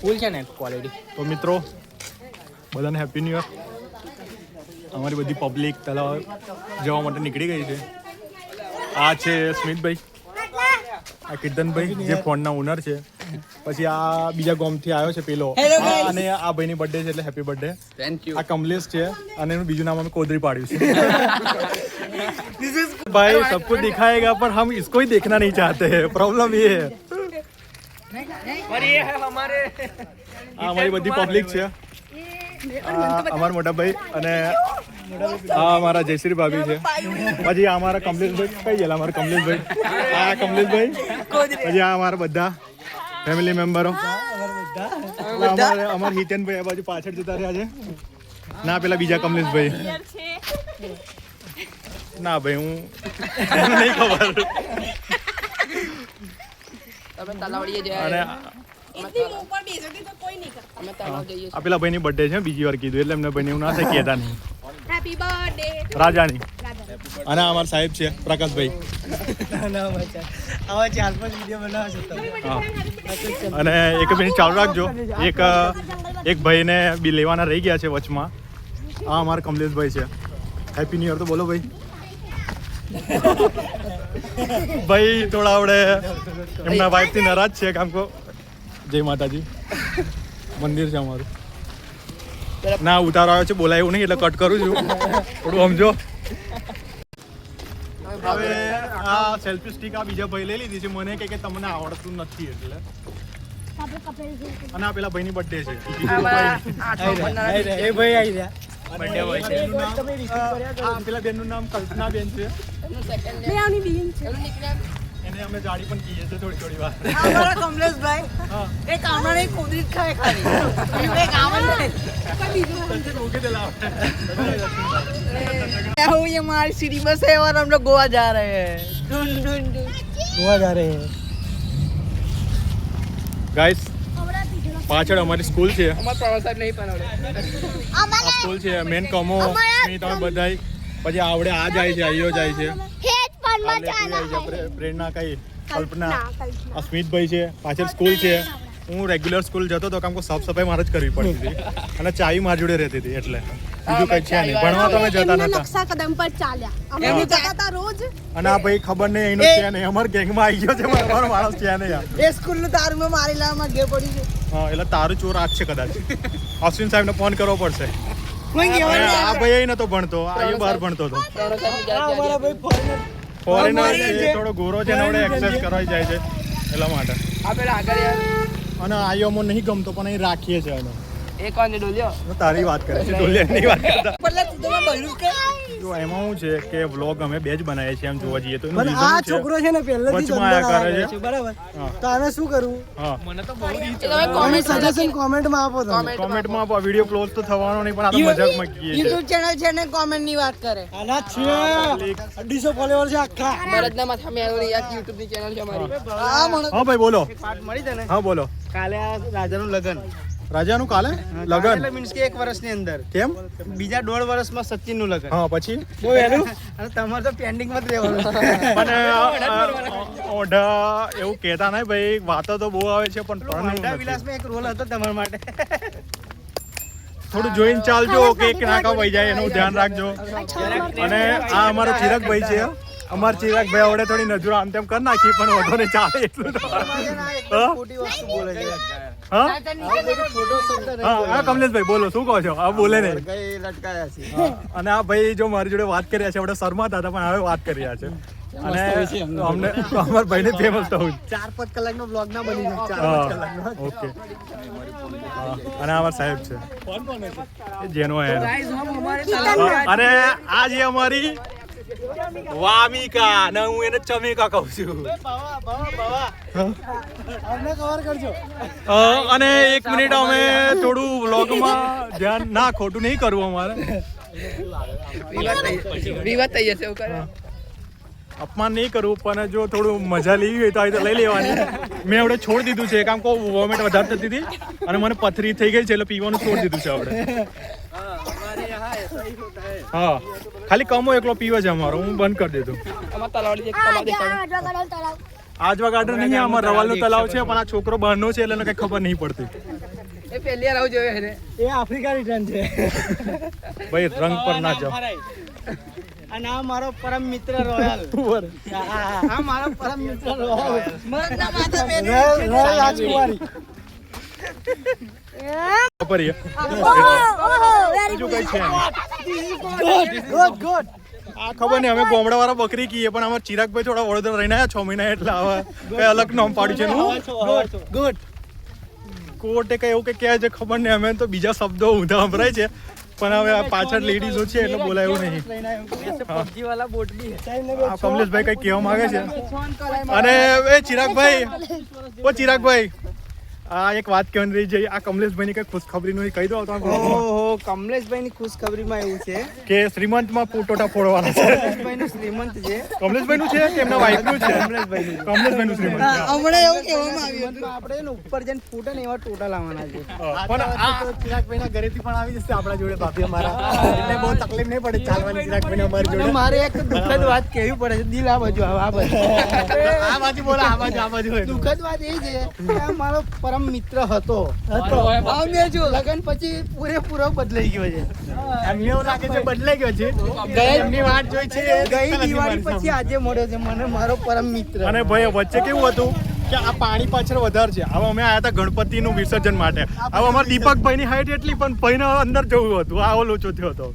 ફૂલ છે ને ક્વોલિટી. તો મિત્રો બધાને હેપી ન્યૂ યર. અમારી બધી પબ્લિક તલાવ જવા માટે નીકળી ગઈ છે. આ છે સ્મિતભાઈ, આ કીર્તનભાઈ જે ફોનના ઓનર છે. પછી આ બીજા ગામથી આવ્યો છે પેલો, અને આ ભાઈની બર્થડે છે એટલે હેપી બર્થડે. Thank you. આ કમલેશ છે અને એનું બીજું નામ અમે કોદરી પાડ્યું છે. भाई सबको दिखाएगा पर हम इसको ही देखना नहीं चाहते हैं. प्रॉब्लम ये है. और ये है हमारे આ અમારી બધી પબ્લિક છે. અમારા મોટા ભાઈ અને આ અમારા જયશ્રી ભાભી છે. પછી આ અમારા કમલેશભાઈ, કઈ ગયેલા અમારા કમલેશભાઈ, આ કમલેશભાઈ. પછી આ અમારા બધા ફેમિલી મેમ્બરો. અમારા હિતેનભાઈ આ બાજુ પાછળ જતા રહ્યા છે. ના પેલા બીજા કમલેશભાઈ. ના ભાઈ હું નહીં ખબર. અને આ પેલા ભાઈની બર્થડે છે, બીજી વાર કીધું એટલે એમને ભાઈને એવું ના થાય કહેતા નહીં. હેપી બર્થડે રાજાની. અને અમારા સાહેબ છે પ્રકાશભાઈ. અને એક મિનિટ ચાલુ રાખજો. એક ભાઈને બી લેવાના રહી ગયા છે વચમાં. આ અમારા કમલેશભાઈ છે. હેપી ન્યુ યર તો બોલો ભાઈ. ભાઈ થોડા આવડે એમના વાઈફથી નારાજ છે કામ કો. જય માતાજી. મંદિર છે અમારું. ના ઉતારો આવ્યો છે, બોલાય એવું નહીં એટલે કટ કરું છું. થોડું સમજો. હવે આ સેલ્ફી સ્ટિક આ બીજા ભાઈ લઈ લીધી છે. મને કે તમને આવડતું નથી એટલે. અને આ પેલા ભાઈની બર્થડે છે. એ ભાઈ આવી ગયા. પેલા બેનનું નામ કલ્પના બેન છે. એને અમે જાડી પણ કહીએ છીએ થોડી વાર. અમારા કમલેશભાઈ એ કામરાની કોદરી જ ખાય ખાલી. એ કામણ नहीं ये हमारी सिटी बस है और हम लोग गोवा जा रहे हैं. गोवा जा रहे हैं ગાઈસ. પાછળ અમારી સ્કૂલ છે. અમાર પ્રવાસન નહીં પણ આ સ્કૂલ છે મેન કમો સ્મિત અમે બધાય. પછી આવડે આ જાય છે, આઈયો જાય છે. પ્રેરણા કઈ કલ્પના. આ સ્મિતભાઈ છે. પાછળ સ્કૂલ છે. હું રેગ્યુલર સ્કૂલ જતો તો કામ કો સાફ સફાઈ મારે જ કરવી પડતી હતી અને ચાવી મારી જોડે રહેતી હતી એટલે બીજું કઈ છે નહીં. ભણવા તો અમે જતા નતા. નકશા કદમ પર ચાલ્યા અમે જતા હતા રોજ. અને આ ભાઈ ખબર નહીં એનું છે નહીં. અમાર ગેંગમાં આવી ગયો છે. અમારો માણસ છે નહીં યાર. એ સ્કૂલ નું તારું મેં મારી લાવવામાં ઘે પડી છે. હા એટલે તારું ચોર આજ છે કદાચ. અશ્વિન સાહેબ ને ફોન કરવો પડશે. કોઈ કહેવાનું આ ભાઈ નતો ભણતો, આ બહાર ભણતો હતો. અમારા ભાઈ ફોરેનર છે, થોડો ગોરો છે ને આપણે એક્સેસ કરાવી જાય છે એટલા માટે. આ પેલા આગળ અને આયો અમને નહીં ગમતો પણ અહીં રાખીએ છીએ અમે. એ કોણ છે ડોલ્યો? હું તારી વાત કરે છે, ડોલિયાની વાત કરતા. પહેલા તું તો બહેલું કે જો એમાં શું છે કે વ્લોગ અમે બે જ બનાવીએ છીએ એમ જોવા જઈએ તો. પણ આ છોકરો છે ને પહેલેથી વચમાં આયા કરે છે. બરાબર. હા. તો આને શું કરવું? હા મને તો બહુ રીચ તમે સજેશન કોમેન્ટમાં આપો તમે. કોમેન્ટમાં વિડીયો ક્લોઝ તો થવાનો નહીં પણ આ તો મજાકમાં કહીએ છીએ. યુટ્યુબ ચેનલ છે ને કોમેન્ટ ની વાત કરે. આના છે 250 ફોલોવર છે આખા. મરદના માથા મેળો ની યાદ YouTube ની ચેનલ છે અમારી. આ મને હા ભાઈ બોલો. પાર્ટ મળી દે ને. હા બોલો. કાલે આ રાજાનું લગન. રાજાનું કાલે લગન એટલે મીન્સ કે 1 વર્ષની અંદર કેમ? બીજા 1.5 વર્ષમાં સચિનનું લગન. હા પછી બહુ વહેલું. અને તમારે તો પેન્ડિંગ માં જ રહેવાનું. પણ ઓઢા એવું કહેતા નહીં ભાઈ. વાતો તો બહુ આવે છે પણ વાંઢા પરણવું વિલાસમાં એક રોલ હતો તમારા માટે. થોડું જોઈને ચાલજો કે નાકા વહી જાય એનું ધ્યાન રાખજો. અને આ અમારો ચિરાગભાઈ છે. અમારા ચિરાગભાઈ આવડે થોડી નજરો આમ તેમ કરી નાખી પણ વધુ ને ચાલે એટલું તો. ખોટી વસ્તુ બોલે છે. હા ખોટો શબ્દ નહીં. હા કમલેશભાઈ બોલો શું કહો છો? આ બોલે નહીં. કઈ લટકાયા છે. અને આ ભાઈ જો મારી જોડે વાત કરી રહ્યા છે, આપણે શરમાતા હતા પણ હવે વાત કરી રહ્યા છે. અને અમને અમારા ભાઈને ફેમસ થવું 4-5 કલાકનો બ્લોગ ના બની જાય. 4-5 કલાકનો. ઓકે. અને અમારા સાહેબ છે એ જેનો હે. અને આ જે અમારી વામિકા ને હું એને ચમિકા કહું છું. અમને કવર કરજો. અને 1 મિનિટ અમે થોડું વ્લોગમાં ધ્યાન ના ખોટું નહીં કરવું અમારે. વિવાદ થઈ જશે એવું કરે. અપમાન નહીં કરવું પણ જો થોડું મજા લેવી હોય તો આવી તો લઈ લેવાની. મેં આપણે છોડી દીધું છે કામ કો વોમિટ વધારે થતી હતી અને મને પથરી થઈ ગઈ છે એટલે પીવાનું છોડી દીધું છે આપણે. હા ખાલી કમો એકલો પીવે છે અમારો. હું બંધ કરી દીધું. અમાર તલાવડી એક તલાવ દેખાડો. આજવા ગાર્ડન નહીં, આમાં રવાલનું તલાવ છે, પણ આ છોકરો બહારનો છે એટલે એને કઈ ખબર નહીં પડતી. એ પહેલી વાર આવું જોયું એને. એ આફ્રિકા રિટર્ન છે. ભાઈ રંગ પર ના જાઓ. અને આ મારો પરમ મિત્ર રોયલ. આ મારો પરમ મિત્ર રોયલ. રોયલ રાજકુમારી. ખબર છે. બીજું કઈ છે નહીં. ગુડ. આ ખબર નહીં, અમે ગોમડા વાળા બકરી કીએ, પણ અમારા ચિરાગભાઈ થોડા વડોદરા રહીને આવ્યા 6 મહિના, એટલે આવા કઈ અલગ નામ પાડ્યું છે. ગુડ. કોર્ટે કઈ એવું કઈ કહે છે ખબર નહીં, અમે તો બીજા શબ્દો ઊંધા સંભળાય છે, પણ હવે આ પાછળ લેડીઝો છે એટલે બોલાયું નહીં. આ કમલેશભાઈ કઈ કહેવા માંગે છે. અને એ ચિરાગભાઈ આ એક વાત કહેવાની રહી છે, આ કમલેશભાઈ ની કઈ ખુશખબરી નું કહી દો. ઓહો, કમલેશભાઈ ની ખુશખબરીમાં એવું છે કે શ્રીમંત માં ટોટા ફોડવાના છે. કમલેશભાઈ નું શ્રીમંત છે. કમલેશભાઈ નું છે કે એમના વાઇફ નું છે? કમલેશભાઈ નું શ્રીમંત છે. હમણાં એવું કહેવામાં આવ્યું હતું આપણે એને ઉપર જઈને ફૂટે ને એવા ટોટા લાવવાના છે. પણ આ ચિરાગભાઈ ના ઘરેથી પણ આવી જશે આપણા જોડે ભાભી અમારા, એટલે બહુ તકલીફ નહીં પડે ચાલવાની ચિરાગભાઈ અમારી જોડે. મારે એક દુઃખદ વાત કહેવી પડે છે. દિલ આ બાજુ આ બાજુ આ બાજુ બોલો, આ બાજુ દુઃખદ વાત એ છે કે આ મારો પરમ મિત્ર હતો. લગન પછી પૂરેપૂરો બદલાઈ ગયો છે. એમને એવું લાગે છે બદલાઈ ગયો છે. એમની વાત જોઈ છે. ગઈ દિવાળી પછી આજે મળ્યો છે મને મારો પરમ મિત્ર. અને ભાઈ વચ્ચે કેવું હતું કે આ પાણી પાછળ વધારે છે. હવે અમે આયા હતા ગણપતિનું વિસર્જન માટે. હવે અમારા દીપકભાઈ ની હાઈટ એટલી, પણ ભાઈને અંદર જવું હતું, આવો લોચો થયો હતો.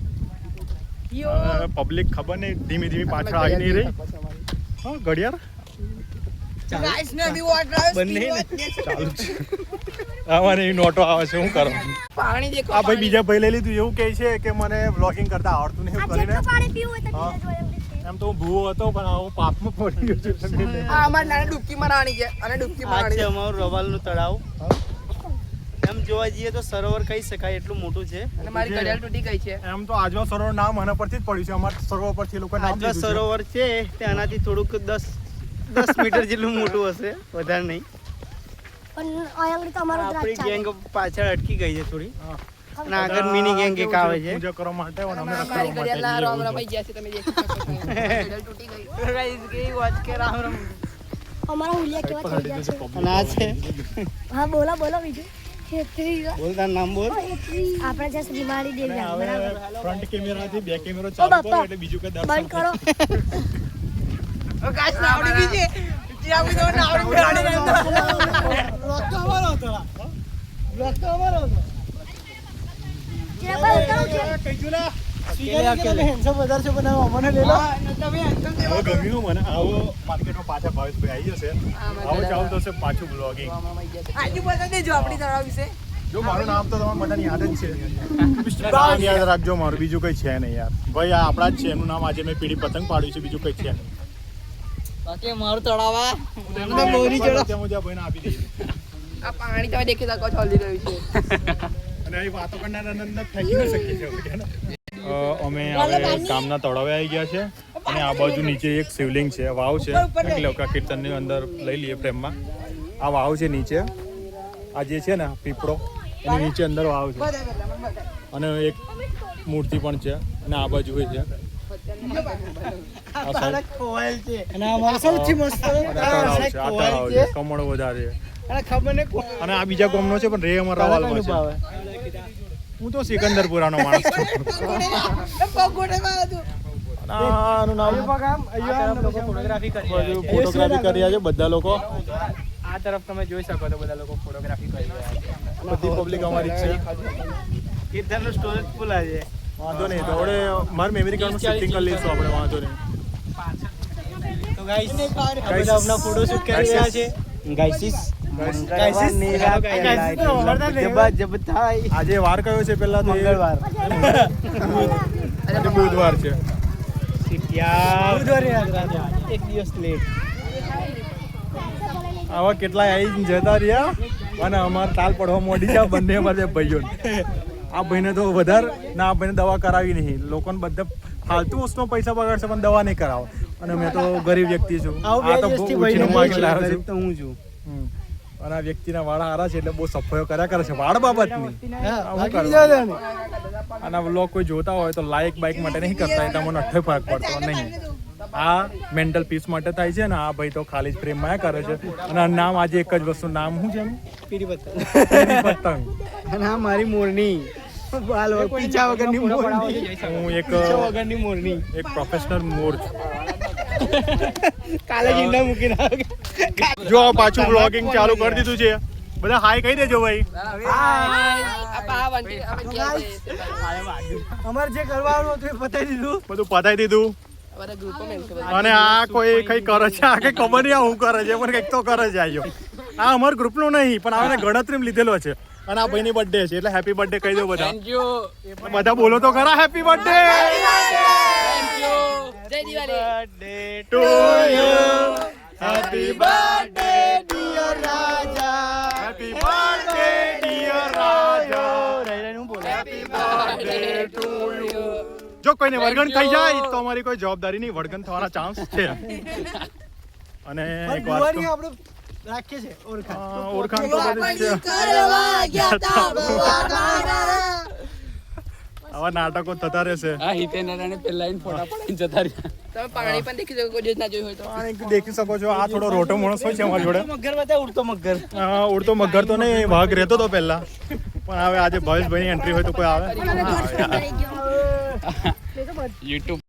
પબ્લિક ખબર નહીં ધીમે ધીમે પાછળ આવી નહીં રહી. હા ઘડિયાળ અમારે એ નોટો આવે છે, શું કરું? પાણી દેખો. આ ભાઈ બીજા ભાઈ લઈ લીધું, એવું કહે છે કે મને બ્લોગિંગ કરતા આવડતું નહીં કરીને. એમ તો હું ભૂવો હતો, પણ આવું પાપમાં પડી ગયો છું. આ અમાર નાની ડૂબકી મારવાની છે, અને ડૂબકી આ મારવાની છે છે. અમારું રવાલનું તળાવ. એમ જોવા જઈએ તો સરોવર કહી શકાય એટલું મોટું છે. અને મારી ઘડિયાળ તૂટી ગઈ છે. એમ તો આજવા સરોવર નામ આના પરથી જ પડ્યું છે. અમારા સરોવર પરથી લોકો નામ આજવા દીધું છે. સરોવર છે તે આનાથી થોડુંક 10 મીટર જેટલું મોટું હશે, વધારે નહીં. આપણી ગેંગ પાછળ અટકી ગઈ છે થોડી, હા. અને આગળ મિની ગેંગ એક આવે છે. પૂજા કરવા માટે અને અમે મારી રખડવા ઘડિયાળના માટે રામ જઈએ રમાઈ ગયા છે, તમે દેખી શકો છો. ઘડિયાળ તૂટી ગઈ. અમારા હુલિયા કેવા થઈ ગયા છે. અને આ છે, હા બોલો બીજું. બોલ તારું નામ બોલ. આપણે જ્યાં શ્રીમાળી દેવી આવે, બરાબર. ફ્રન્ટ કેમેરાથી બેક કેમેરો ચાલુ કરો એટલે બીજું કઈ દર્શન બંધ કરો. કાશ નાવડી બી છે. ચિરાગભાઈ તો નાવડી બેહાડી દીધો. ચિરાગભાઈ ઉતારો છે. હવે ગમ્યું મને. આવો માર્કેટમાં પાછા ભાવેશભાઈ આવી જશે. આવો ચાલુ થશે પાછું બ્લોગિંગ. આજુ બતા દેજો આપણી તળાવ વિશે. જો મારું નામ તો તમારે બધાને યાદ જ છે. નામ યાદ રાખજો મારું, બીજું કઈ છે નહીં યાર. ભાઈ આ આપણા જ છે, એનું નામ આજે મેં પીળી પતંગ પાડ્યું છે, બીજું કઈ છે નહીં. બાકી મારું તળાવ આ ભાઈને આપી દઈએ. આ પાણી તમે દેખી શકો છો, હલી રહ્યું છે. અને અહીં વાતો કરનાર અંદર ફેંકી ન શકીએ છીએ. અમે હવે કામના તળાવે આવી ગયા છે, અને આ બાજુ નીચે એક શિવલિંગ છે, વાવ છે. એટલે કીર્તનની અંદર લઈ લઈએ પ્રેમમાં. આ વાવ છે નીચે, આ જે છે ને પીપળો, એની નીચે અંદર વાવ છે, અને એક મૂર્તિ પણ છે, અને આ બાજુ છે. આ સાઈડ ખોવાયેલ છે. અને આ અમારો સૌથી મસ્ત તળાવ છે, આ તળાવ છે, કમળ વધારે છે. અને ખબર ને અને આ બીજા ગામનો છે, પણ રે અમારા રવાલમાં છે. હું તો સિકંદરપુરાનો માણસ છું. આનું નામ ફોટોગ્રાફી ફોટોગ્રાફી કરી રહ્યા છે બધા લોકો. આ તરફ તમે જોઈ શકો તો બધા લોકો ફોટોગ્રાફી કરી રહ્યા છે. બધી પબ્લિક અમારી જ છે. કીર્તનનું સ્ટોરેજ ફૂલ છે. વાંધો નહીં, તો આપણે મારી મેમરી કાર્ડનું સેટિંગ કરી લઈશું આપણે. વાંધો નહીં. તો ગાઈસ બધા આપણા ફોટોશૂટ કરી રહ્યા છે. આજે વાર કયો છે પેલા? તો મંગળવાર. આજે બુધવાર છે. એક દિવસ લેટ. આવા કેટલાય આવી જતા રહ્યા, અને અમારે તાલ પડવા મોડી છે બંને અમારે ભાઈઓને. આ ભાઈને તો વધારે ના, આ ભાઈને દવા કરાવી નહીં. લોકોને બધા ફાલતુ વસ્તુમાં પૈસા બગાડશે, પણ દવા નહીં કરાવો. અને મેં તો ગરીબ વ્યક્તિ છું, આ તો ઓછીનું માગી લાવ્યો છું. તો હું છું. અને આ વ્યક્તિના વાળ હારા છે, એટલે બહુ સફાઈઓ કર્યા કરે છે વાળ બાબતની. અને આ વ્લોગ કોઈ જોતા હોય તો લાઈક બાઈક માટે નહીં કરતા, એટલે મને અઠ્ઠે ફરક પડતો નહીં. આ મેન્ટલ પીસ માટે થાય છે અને આ ભાઈ તો ખાલી જ પ્રેમ માયા કરે છે અને આ નામ આજે એક જ વસ્તુ નામ શું છે એનું? પીરી પત્તંગ. પીરી પતંગ. અને આ મારી મોરની બાલ પીછા વગરની મોરની. હું એક પીછા વગરની મોરની. એક પ્રોફેશનલ મોર છું. કાલે ઈંડા મૂકીને આવે. જો આ પાછું બ્લોગિંગ ચાલુ કરી દીધું છે. બધા હાય કહી દેજો ભાઈ. અમારે જે કરવાનું હતું એ પતાવી દીધું. બધું પતાવી દીધું. અને આ કોઈ કઈ કરે છે, આ કઈ ખબર નહીં આ હું કરે છે, પણ કઈક તો કરે છે. આયો આ અમારા ગ્રુપનું નહીં, પણ આને ગણતરીમાં લીધેલો છે. અને આ ભાઈની બર્થડે છે એટલે હેપી બર્થડે કહી દો બધા. બધા બોલો તો ખરા happy birthday to you. Happy birthday dear Raja. Happy birthday dear Raja. Happy birthday to you. જો કોઈને વળગણ થઈ જાય તો અમારી કોઈ જવાબદારી નહીં, વળગણ થવાના ચાન્સ છે. અને એક વાત બુવાની આપણે રાખીએ છે ઓળખાણ તો બધી જ છે. આવા નાટકો થતા રહેશે. તમે પાણી પણ દેખી શકો, કોઈ દિવસ ના જોયું હોય તો. આ દેખી શકો છો, આ થોડો રોટો માણસ હોય છે અમારી જોડે. મગર બતા ઉડતો મગર. ઉડતો મગર તો નહીં, વાઘ રહેતો તો પહેલા, પણ હવે આજે ભવેશભાઈની એન્ટ્રી હોય તો કોઈ આવે. ઘર સુધી કરી ગયો. YouTube